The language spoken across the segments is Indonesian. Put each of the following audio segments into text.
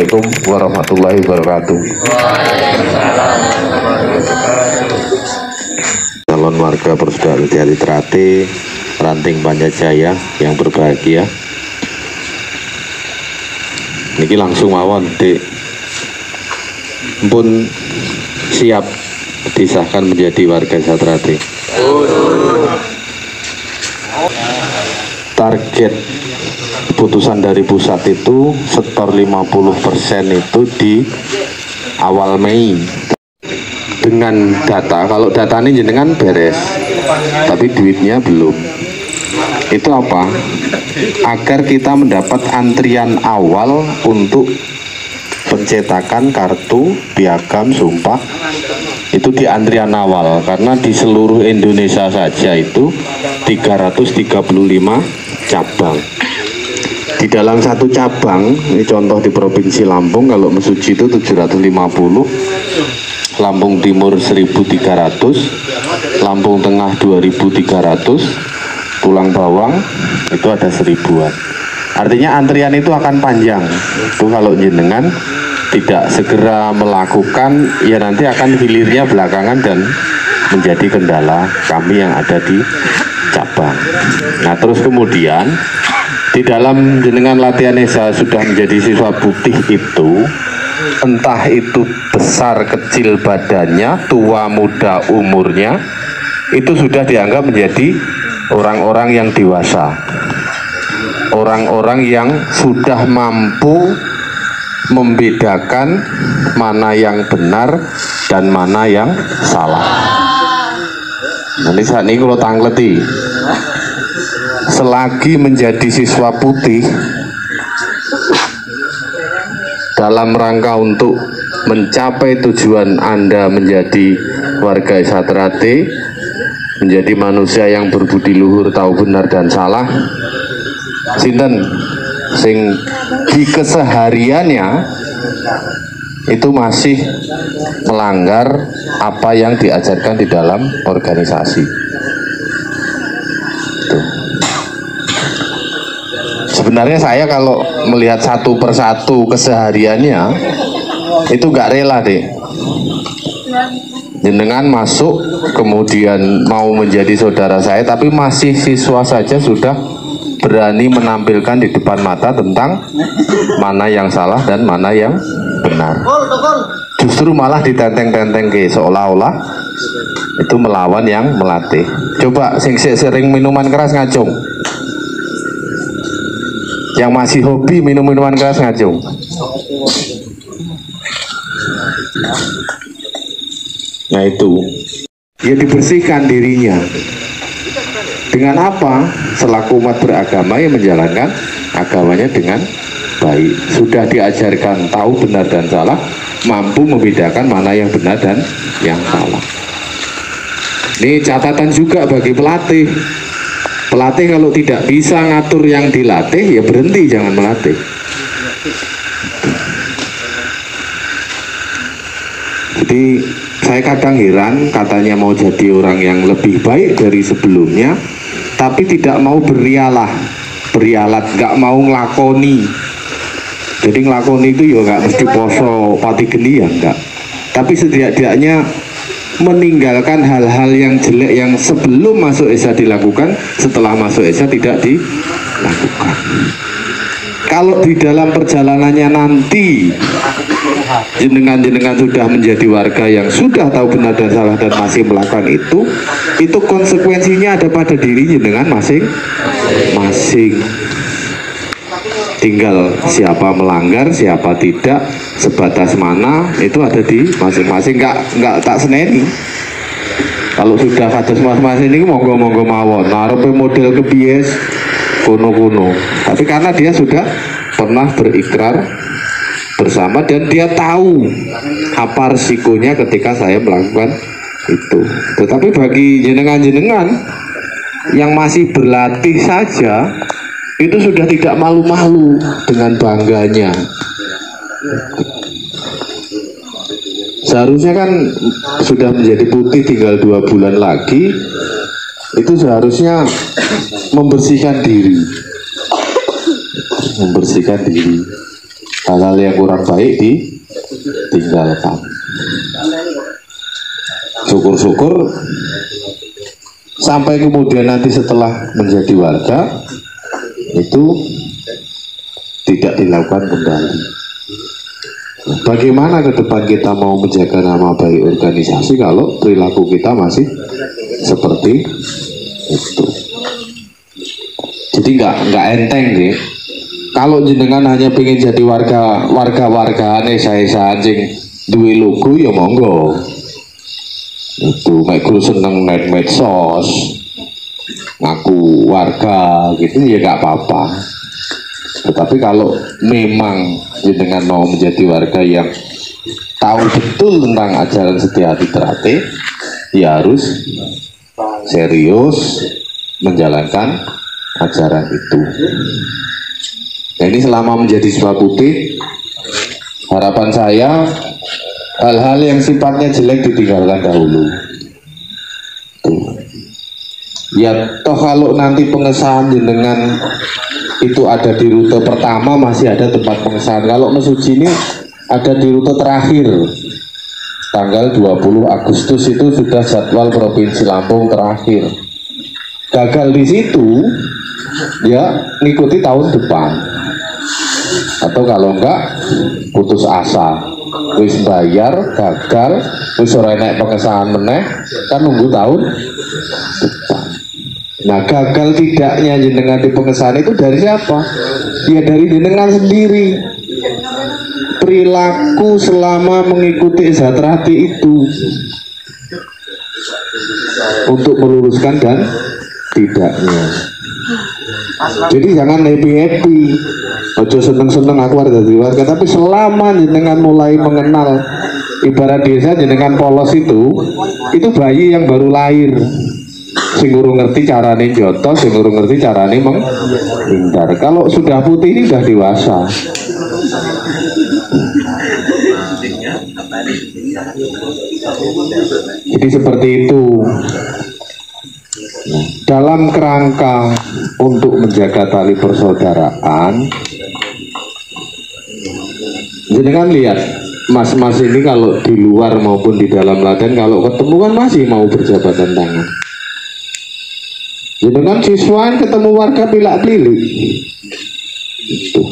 Assalamualaikum warahmatullahi wabarakatuh. Calon warga Persaudaraan Jati Trate Ranting Panjajaya yang berbahagia, niki langsung mawon Dik pun siap disahkan menjadi warga Trate. Target keputusan dari pusat itu setor 50% itu di awal Mei. Dengan data, kalau data ini jenengan beres, tapi duitnya belum. Itu apa? Agar kita mendapat antrian awal untuk pencetakan kartu piagam sumpah, itu di antrian awal, karena di seluruh Indonesia saja itu 335 cabang. Di dalam satu cabang, ini contoh di Provinsi Lampung, kalau Mesuji itu 750, Lampung Timur 1.300, Lampung Tengah 2.300, Tulang Bawang itu ada 1000-an. Artinya antrian itu akan panjang. Itu kalau jenengan tidak segera melakukan, ya nanti akan hilirnya belakangan dan menjadi kendala kami yang ada di cabang. Nah terus kemudian di dalam jenengan latihan Esa sudah menjadi siswa putih itu, entah itu besar kecil badannya, tua muda umurnya, itu sudah dianggap menjadi orang-orang yang dewasa, orang-orang yang sudah mampu membedakan mana yang benar dan mana yang salah. Nanti saat ini kalau tangleti, selagi menjadi siswa putih dalam rangka untuk mencapai tujuan Anda menjadi warga Esa Trate, menjadi manusia yang berbudi luhur, tahu benar dan salah, sinten sing di kesehariannya itu masih melanggar apa yang diajarkan di dalam organisasi. Tuh. Sebenarnya saya kalau melihat satu persatu kesehariannya itu nggak rela deh. Jenengan masuk kemudian mau menjadi saudara saya, tapi masih siswa saja sudah berani menampilkan di depan mata tentang mana yang salah dan mana yang benar. Justru malah ditenteng-tenteng ke seolah-olah itu melawan yang melatih. Coba sing sering minuman keras ngacung. Yang masih hobi minum minuman keras ngacung. Nah itu, ya dibersihkan dirinya. Dengan apa? Selaku umat beragama yang menjalankan agamanya dengan baik. Sudah diajarkan tahu benar dan salah, mampu membedakan mana yang benar dan yang salah. Ini catatan juga bagi pelatih. Pelatih kalau tidak bisa ngatur yang dilatih, ya berhenti, jangan melatih. Jadi saya kadang heran, katanya mau jadi orang yang lebih baik dari sebelumnya, tapi tidak mau berialat, nggak mau ngelakoni. Jadi ngelakoni itu ya nggak mesti poso pati geni ya, enggak. Tapi setidaknya meninggalkan hal-hal yang jelek yang sebelum masuk Esa dilakukan, setelah masuk Esa tidak dilakukan. Kalau di dalam perjalanannya nanti jenengan sudah menjadi warga yang sudah tahu benar dan salah dan masih melakukan itu konsekuensinya ada pada diri jenengan masing-masing. Tinggal siapa melanggar, siapa tidak, sebatas mana itu ada di masing-masing. Nggak tak seneni. Kalau sudah kados masing-masing ini monggo-monggo mawon. Narupe model kebies kuno-kuno. Tapi karena dia sudah pernah berikrar bersama dan dia tahu apa resikonya ketika saya melakukan itu. Tetapi bagi jenengan-jenengan yang masih berlatih saja, itu sudah tidak malu-malu dengan bangganya. Seharusnya kan sudah menjadi putih tinggal 2 bulan lagi, itu seharusnya membersihkan diri. hal-hal yang kurang baik ditinggalkan. Syukur-syukur sampai kemudian nanti setelah menjadi warga itu tidak dilakukan kembali. Bagaimana ke depan kita mau menjaga nama baik organisasi kalau perilaku kita masih seperti itu? Jadi nggak enteng nih. Kalau jenengan hanya pengen jadi warga nih saya anjing duwe logo ya monggo. Itu kayak guru seneng medsos, ngaku warga gitu ya nggak apa-apa. Tetapi kalau memang jenengan mau menjadi warga yang tahu betul tentang ajaran setia hati terate, ya harus serius menjalankan ajaran itu. Nah, ini selama menjadi siswa putih, harapan saya hal-hal yang sifatnya jelek ditinggalkan dahulu. Ya toh kalau nanti pengesahan jenengan itu ada di rute pertama, masih ada tempat pengesahan. Kalau mesuji ini ada di rute terakhir, tanggal 20 Agustus itu sudah jadwal Provinsi Lampung terakhir. Gagal di situ ya ngikuti tahun depan, atau kalau enggak putus asa, wis bayar gagal, wis ora enek pengesahan meneh, kan nunggu tahun depan. Nah, gagal tidaknya jenengan di pengesahan itu dari siapa? Ya dari jenengan sendiri. Perilaku selama mengikuti Zatrati itu untuk meluruskan dan tidaknya. Jadi jangan happy-happy, ojo seneng-seneng aku ada di warga, tapi selama jenengan mulai mengenal ibarat desa jenengan polos itu bayi yang baru lahir, sing urung ngerti carane jotos, sing urung ngerti carane menghindar. Kalau sudah putih ini sudah dewasa. Jadi seperti itu. Dalam kerangka untuk menjaga tali persaudaraan, jenengan lihat mas-mas ini kalau di luar maupun di dalam latihan kalau ketemu kan masih mau berjabatan tangan. Jenengan siswaan ketemu warga pilak-pilik itu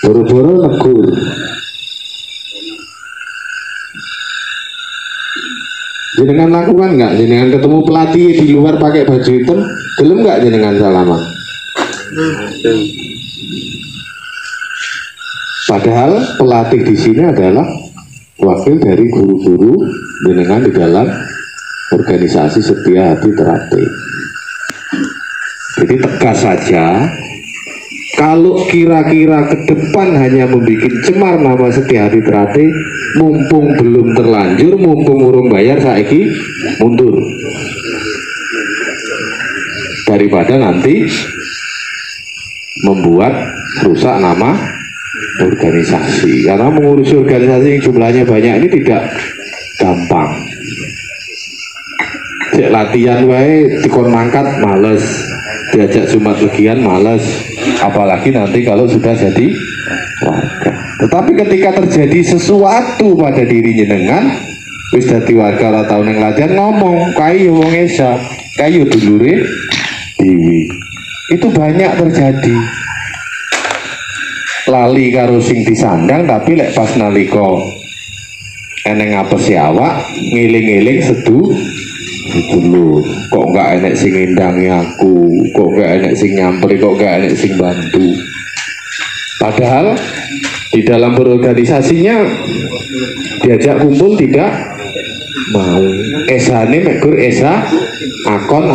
boro-boro negur. Jenengan lakukan nggak? Jenengan ketemu pelatih di luar pakai baju hitam, gelem nggak jenengan salaman? Padahal pelatih di sini adalah wakil dari guru-guru jenengan di dalam organisasi Setia Hati Terate. Jadi tegas saja. Kalau kira-kira ke depan hanya membuat cemar nama Setia Hati Terate, mumpung belum terlanjur, mumpung urung bayar, saiki mundur. Daripada nanti membuat rusak nama organisasi. Karena mengurus organisasi yang jumlahnya banyak ini tidak gampang. Cek latihan wae dikon mangkat males, diajak Jumat legian males, apalagi nanti kalau sudah jadi warga. Tetapi ketika terjadi sesuatu pada diri jenengan, wis dadi warga ora tau ning latihan ngomong kayu wong esa, kayu dulure dewi. Itu banyak terjadi. Lali karo sing disandang, tapi lek pas nalika eneng apesi awak ngiling-ngiling sedu dulu, kok enggak enek sing ngendangi aku, kok enggak enek sing nyamperi, kok enggak enek sing bantu. Padahal di dalam berorganisasinya diajak kumpul tidak mau. Esane mekur esa akon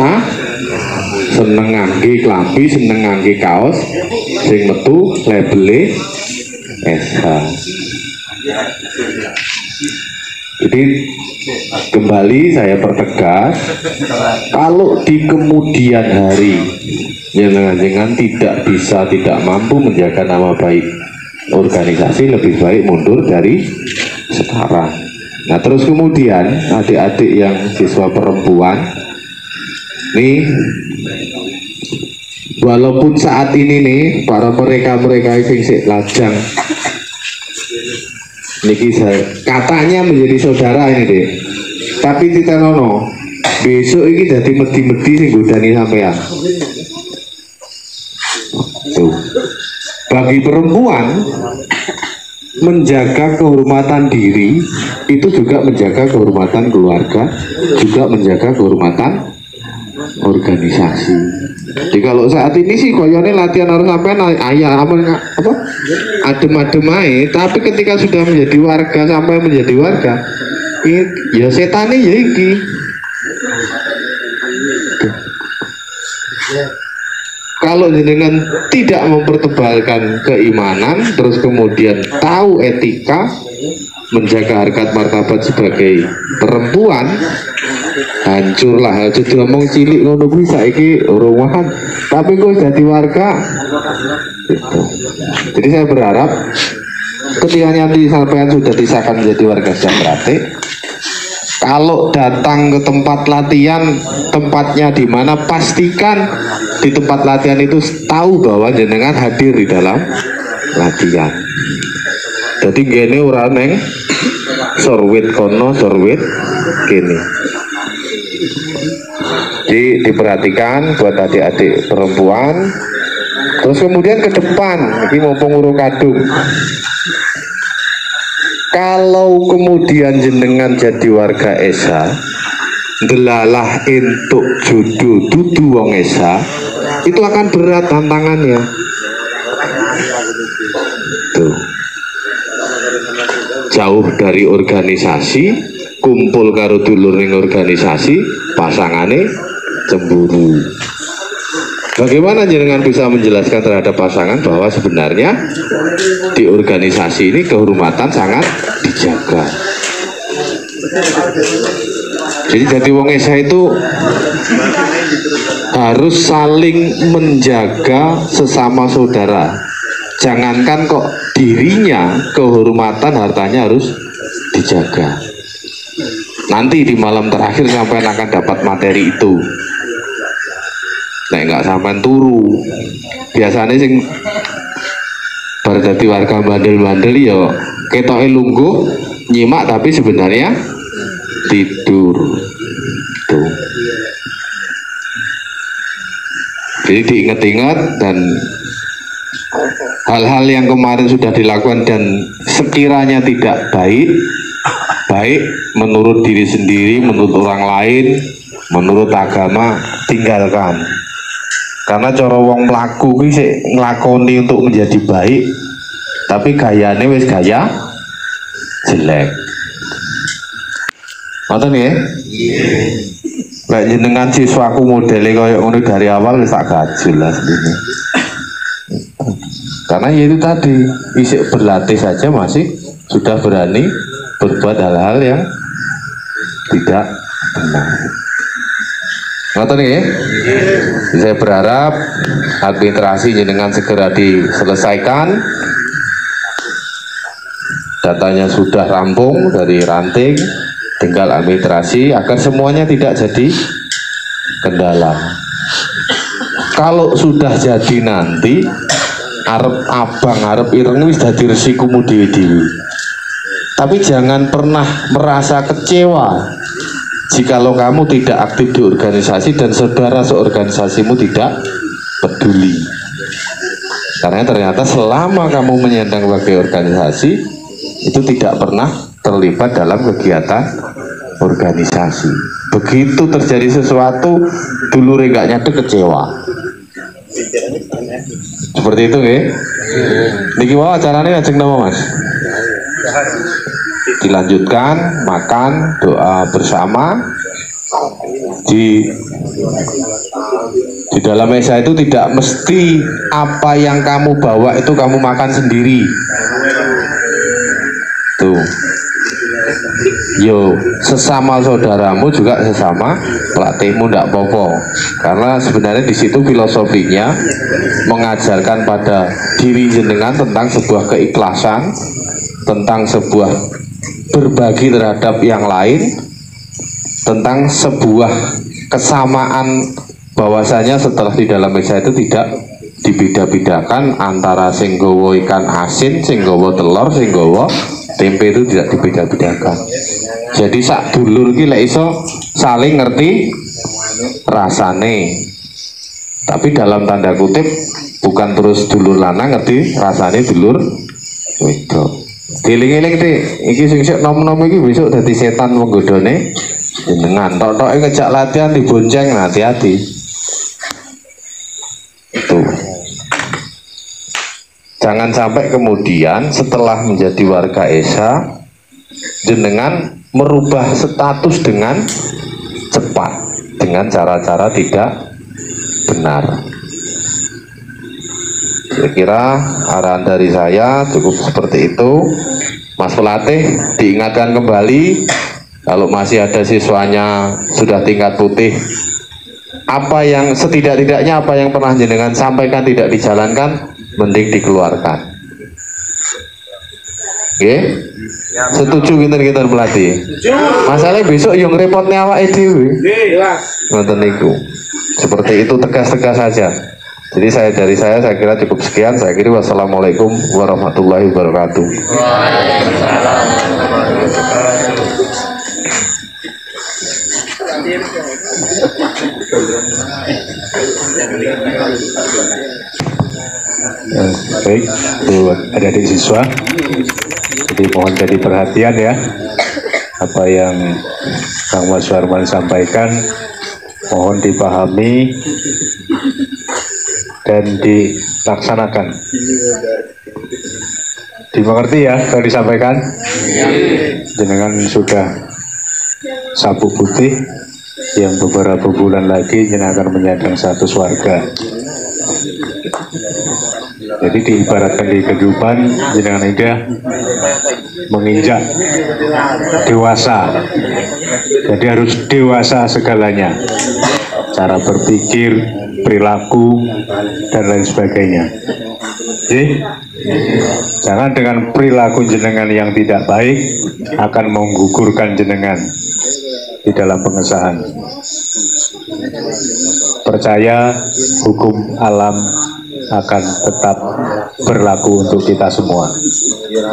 seneng ngangge klambi, seneng ngangge kaos sing metu labele esa. Jadi kembali saya pertegas, kalau di kemudian hari jangan tidak mampu menjaga nama baik organisasi, lebih baik mundur dari sekarang. Nah terus kemudian adik-adik yang siswa perempuan nih, walaupun saat ini nih para mereka yang sik lajang niki katanya menjadi saudara ini deh, tapi titenono besok ini jadi medi-medi sing godani sampean. Tuh. Bagi perempuan menjaga kehormatan diri itu juga menjaga kehormatan keluarga, juga menjaga kehormatan organisasi. Jadi kalau saat ini sih koyone latihan harus sampai ayah apa adem-adem aja, tapi ketika sudah menjadi warga sampai menjadi warga, ya setane ya iki. Kalau jenengan tidak mempertebalkan keimanan, terus kemudian tahu etika, menjaga harkat martabat sebagai perempuan, hancurlah. Jadi ngomong cilik ngono kuwi saiki rumahan, tapi kok jadi warga gitu. Jadi saya berharap ketika nanti sampean sudah disahkan menjadi warga sejahtera, kalau datang ke tempat latihan, tempatnya di mana, pastikan di tempat latihan itu tahu bahwa jenengan hadir di dalam latihan. Jadi gini ora neng sorwit kono sorwit gini. Jadi diperhatikan buat adik-adik perempuan. Terus kemudian ke depan, ini mumpung urung kadung. Kalau kemudian jenengan jadi warga Esa, delalah entuk jodoh dudu wong Esa, itu akan berat tantangannya. Tuh. Jauh dari organisasi, kumpul karo dulur ning organisasi, pasangane cemburu. Bagaimana jenengan bisa menjelaskan terhadap pasangan bahwa sebenarnya di organisasi ini kehormatan sangat dijaga. Jadi wong Esa itu harus saling menjaga sesama saudara. Jangankan kok dirinya, kehormatan hartanya harus dijaga. Nanti di malam terakhir sampai akan dapat materi itu. Nah, nggak sampai turu. Biasanya sing bar dadi warga bandel-bandel ya ketoke lungguh nyimak tapi sebenarnya tidur. Tuh. Jadi diingat-ingat, dan hal-hal yang kemarin sudah dilakukan dan sekiranya tidak baik menurut diri sendiri, menurut orang lain, menurut agama, tinggalkan. Karena cara wong mlaku kuwi sik nglakoni untuk menjadi baik, tapi gayane wis gaya jelek. Ngoten nggih? Lek jenengan siswaku modele kaya ngono dari awal wis tak gajul lah ini. Karena ya itu tadi, isik berlatih saja masih sudah berani berbuat hal-hal yang tidak benar. Ngoten nggih? Saya berharap administrasi jenengan segera diselesaikan. Datanya sudah rampung dari ranting, tinggal administrasi agar semuanya tidak jadi kendala. Kalau sudah jadi nanti arep abang arep ireng wis dadi resikomu dhewe-dhewe. Tapi jangan pernah merasa kecewa jikalau kamu tidak aktif di organisasi dan saudara seorganisasimu tidak peduli. Karena ternyata selama kamu menyandang sebagai organisasi itu tidak pernah terlibat dalam kegiatan organisasi. Begitu terjadi sesuatu dulu nggak nyadar kecewa. Seperti itu nggih. Niki wae acarane lajeng napa Mas? Dilanjutkan makan, doa bersama. Di dalam mesa itu tidak mesti apa yang kamu bawa itu kamu makan sendiri. Tuh. Yo, sesama saudaramu juga sesama pelatihmu ndak apa-apa. Karena sebenarnya di situ filosofinya mengajarkan pada diri jenengan tentang sebuah keikhlasan, tentang sebuah berbagi terhadap yang lain, tentang sebuah kesamaan bahwasanya setelah di dalam meja itu tidak dibeda-bedakan antara sing nggawa ikan asin, sing nggawa telur, sing nggawa tempe, itu tidak dibeda-bedakan. Jadi sak dulur iki lek iso saling ngerti rasane. Tapi dalam tanda kutip bukan terus dulur lanang ngerti rasane dulur wedok. Dieling-eling iki sing sik nom-nom iki besok dadi setan menggodone jenengan. Tok-toke ngejak latihan dibonceng, hati-hati. Itu. Jangan sampai kemudian setelah menjadi warga Esa jenengan merubah status dengan cepat dengan cara-cara tidak benar. Saya kira arahan dari saya cukup seperti itu. Mas Pelatih diingatkan kembali, kalau masih ada siswanya sudah tingkat putih, apa yang setidak-tidaknya apa yang pernah jenengan sampaikan tidak dijalankan, mending dikeluarkan. Oke? Setuju kita Pelatih? Masalahnya besok yang repotnya awake dhewe. Ngoten niku. Seperti itu, tegas-tegas saja. Jadi dari saya kira cukup sekian. Saya kira wassalamualaikum warahmatullahi wabarakatuh. Baik, buat adik-adik siswa, jadi mohon jadi perhatian ya, apa yang Kang Mas Warman sampaikan mohon dipahami dan dilaksanakan. Dimengerti ya kalau disampaikan? Jenengan sudah sabuk putih yang beberapa bulan lagi jenengan akan menyandang status warga. Jadi diibaratkan di kehidupan jenengan udah menginjak dewasa. Jadi harus dewasa segalanya. Cara berpikir, perilaku, dan lain sebagainya. Jadi, jangan dengan perilaku jenengan yang tidak baik akan menggugurkan jenengan di dalam pengesahan. Percaya hukum alam akan tetap berlaku untuk kita semua.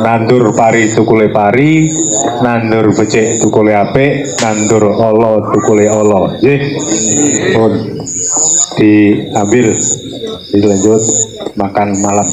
Nandur pari tukule pari, nandur becik tukule apik, nandur olo tukule olo. Mohon diambil, dilanjut makan malam.